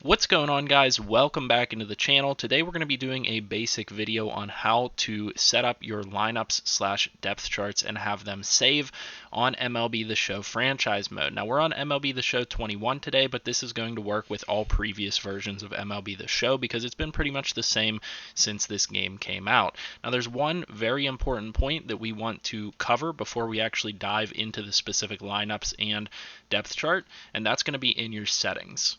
What's going on, guys? Welcome back into the channel. Today we're going to be doing a basic video on how to set up your lineups / depth charts and have them save on MLB The Show franchise mode. Now we're on MLB The Show 21 today, but this is going to work with all previous versions of MLB The Show because it's been pretty much the same since this game came out. Now there's one very important point that we want to cover before we actually dive into the specific lineups and depth chart, and that's going to be in your settings.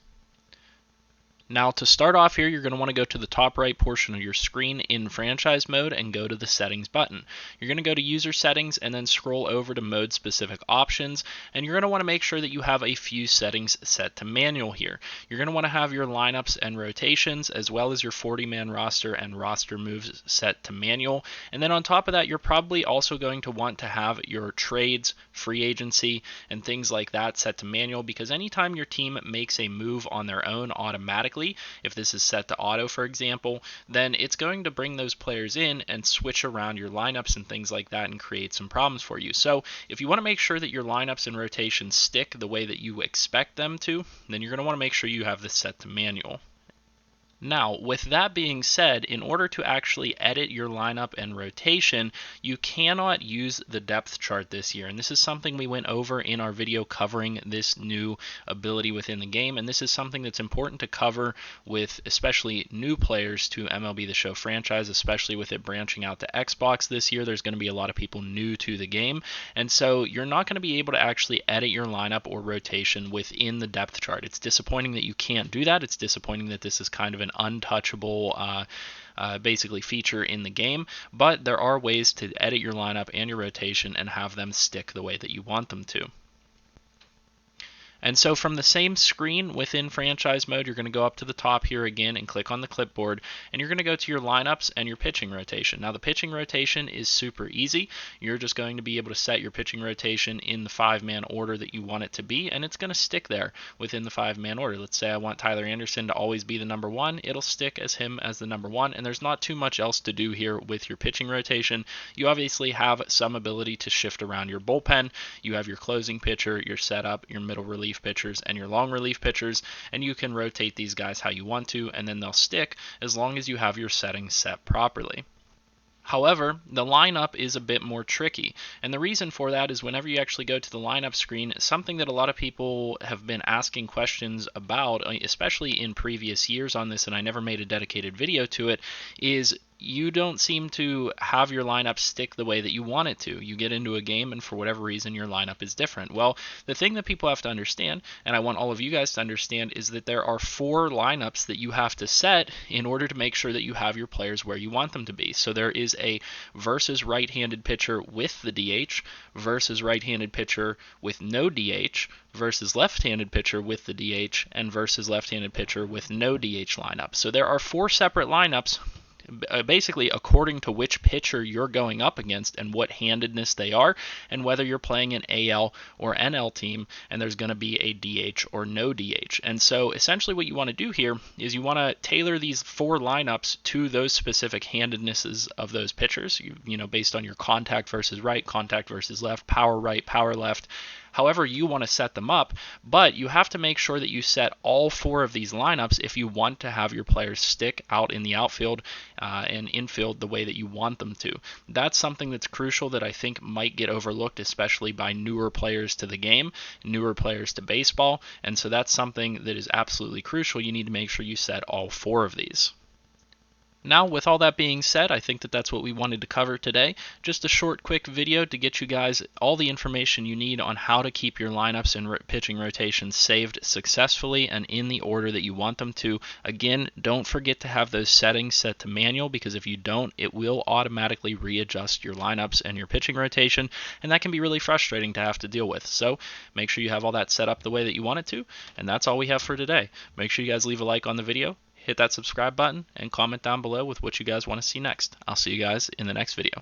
Now to start off here, you're going to want to go to the top right portion of your screen in franchise mode and go to the settings button. You're going to go to user settings and then scroll over to mode specific options, and you're going to want to make sure that you have a few settings set to manual here. You're going to want to have your lineups and rotations as well as your 40-man roster and roster moves set to manual, and then on top of that you're probably also going to want to have your trades, free agency, and things like that set to manual, because anytime your team makes a move on their own automatically, if this is set to auto, for example, then it's going to bring those players in and switch around your lineups and things like that and create some problems for you. So if you want to make sure that your lineups and rotations stick the way that you expect them to, then you're going to want to make sure you have this set to manual. Now, with that being said, in order to actually edit your lineup and rotation, you cannot use the depth chart this year. And this is something we went over in our video covering this new ability within the game. And this is something that's important to cover with especially new players to MLB The Show franchise, especially with it branching out to Xbox this year. There's going to be a lot of people new to the game. And so you're not going to be able to actually edit your lineup or rotation within the depth chart. It's disappointing that you can't do that. It's disappointing that this is kind of an untouchable basically feature in the game, but there are ways to edit your lineup and your rotation and have them stick the way that you want them to. And so from the same screen within franchise mode, you're going to go up to the top here again and click on the clipboard, and you're going to go to your lineups and your pitching rotation. Now the pitching rotation is super easy. You're just going to be able to set your pitching rotation in the 5-man order that you want it to be, and it's going to stick there within the 5-man order. Let's say I want Tyler Anderson to always be the number 1. It'll stick as him as the number 1, and there's not too much else to do here with your pitching rotation. You obviously have some ability to shift around your bullpen. You have your closing pitcher, your setup, your middle relief pitchers, and your long relief pitchers, and you can rotate these guys how you want to, and then they'll stick as long as you have your settings set properly. However, the lineup is a bit more tricky, and the reason for that is whenever you actually go to the lineup screen, something that a lot of people have been asking questions about, especially in previous years on this, and I never made a dedicated video to it, is you don't seem to have your lineup stick the way that you want it to. You get into a game and for whatever reason your lineup is different. Well, the thing that people have to understand, and I want all of you guys to understand, is that there are 4 lineups that you have to set in order to make sure that you have your players where you want them to be. So there is a versus right-handed pitcher with the DH, versus right-handed pitcher with no DH, versus left-handed pitcher with the DH, and versus left-handed pitcher with no DH lineup. So there are 4 separate lineups basically according to which pitcher you're going up against and what handedness they are, and whether you're playing an AL or NL team and there's going to be a DH or no DH. And so essentially what you want to do here is you want to tailor these 4 lineups to those specific handednesses of those pitchers, you know, based on your contact versus right, contact versus left, power right, power left, however you want to set them up, but you have to make sure that you set all 4 of these lineups if you want to have your players stick out in the outfield and infield the way that you want them to. That's something that's crucial that I think might get overlooked, especially by newer players to the game, newer players to baseball, and so that's something that is absolutely crucial. You need to make sure you set all 4 of these. Now, with all that being said, I think that that's what we wanted to cover today. Just a short, quick video to get you guys all the information you need on how to keep your lineups and pitching rotations saved successfully and in the order that you want them to. Again, don't forget to have those settings set to manual, because if you don't, it will automatically readjust your lineups and your pitching rotation, and that can be really frustrating to have to deal with. So make sure you have all that set up the way that you want it to, and that's all we have for today. Make sure you guys leave a like on the video, hit that subscribe button, and comment down below with what you guys want to see next. I'll see you guys in the next video.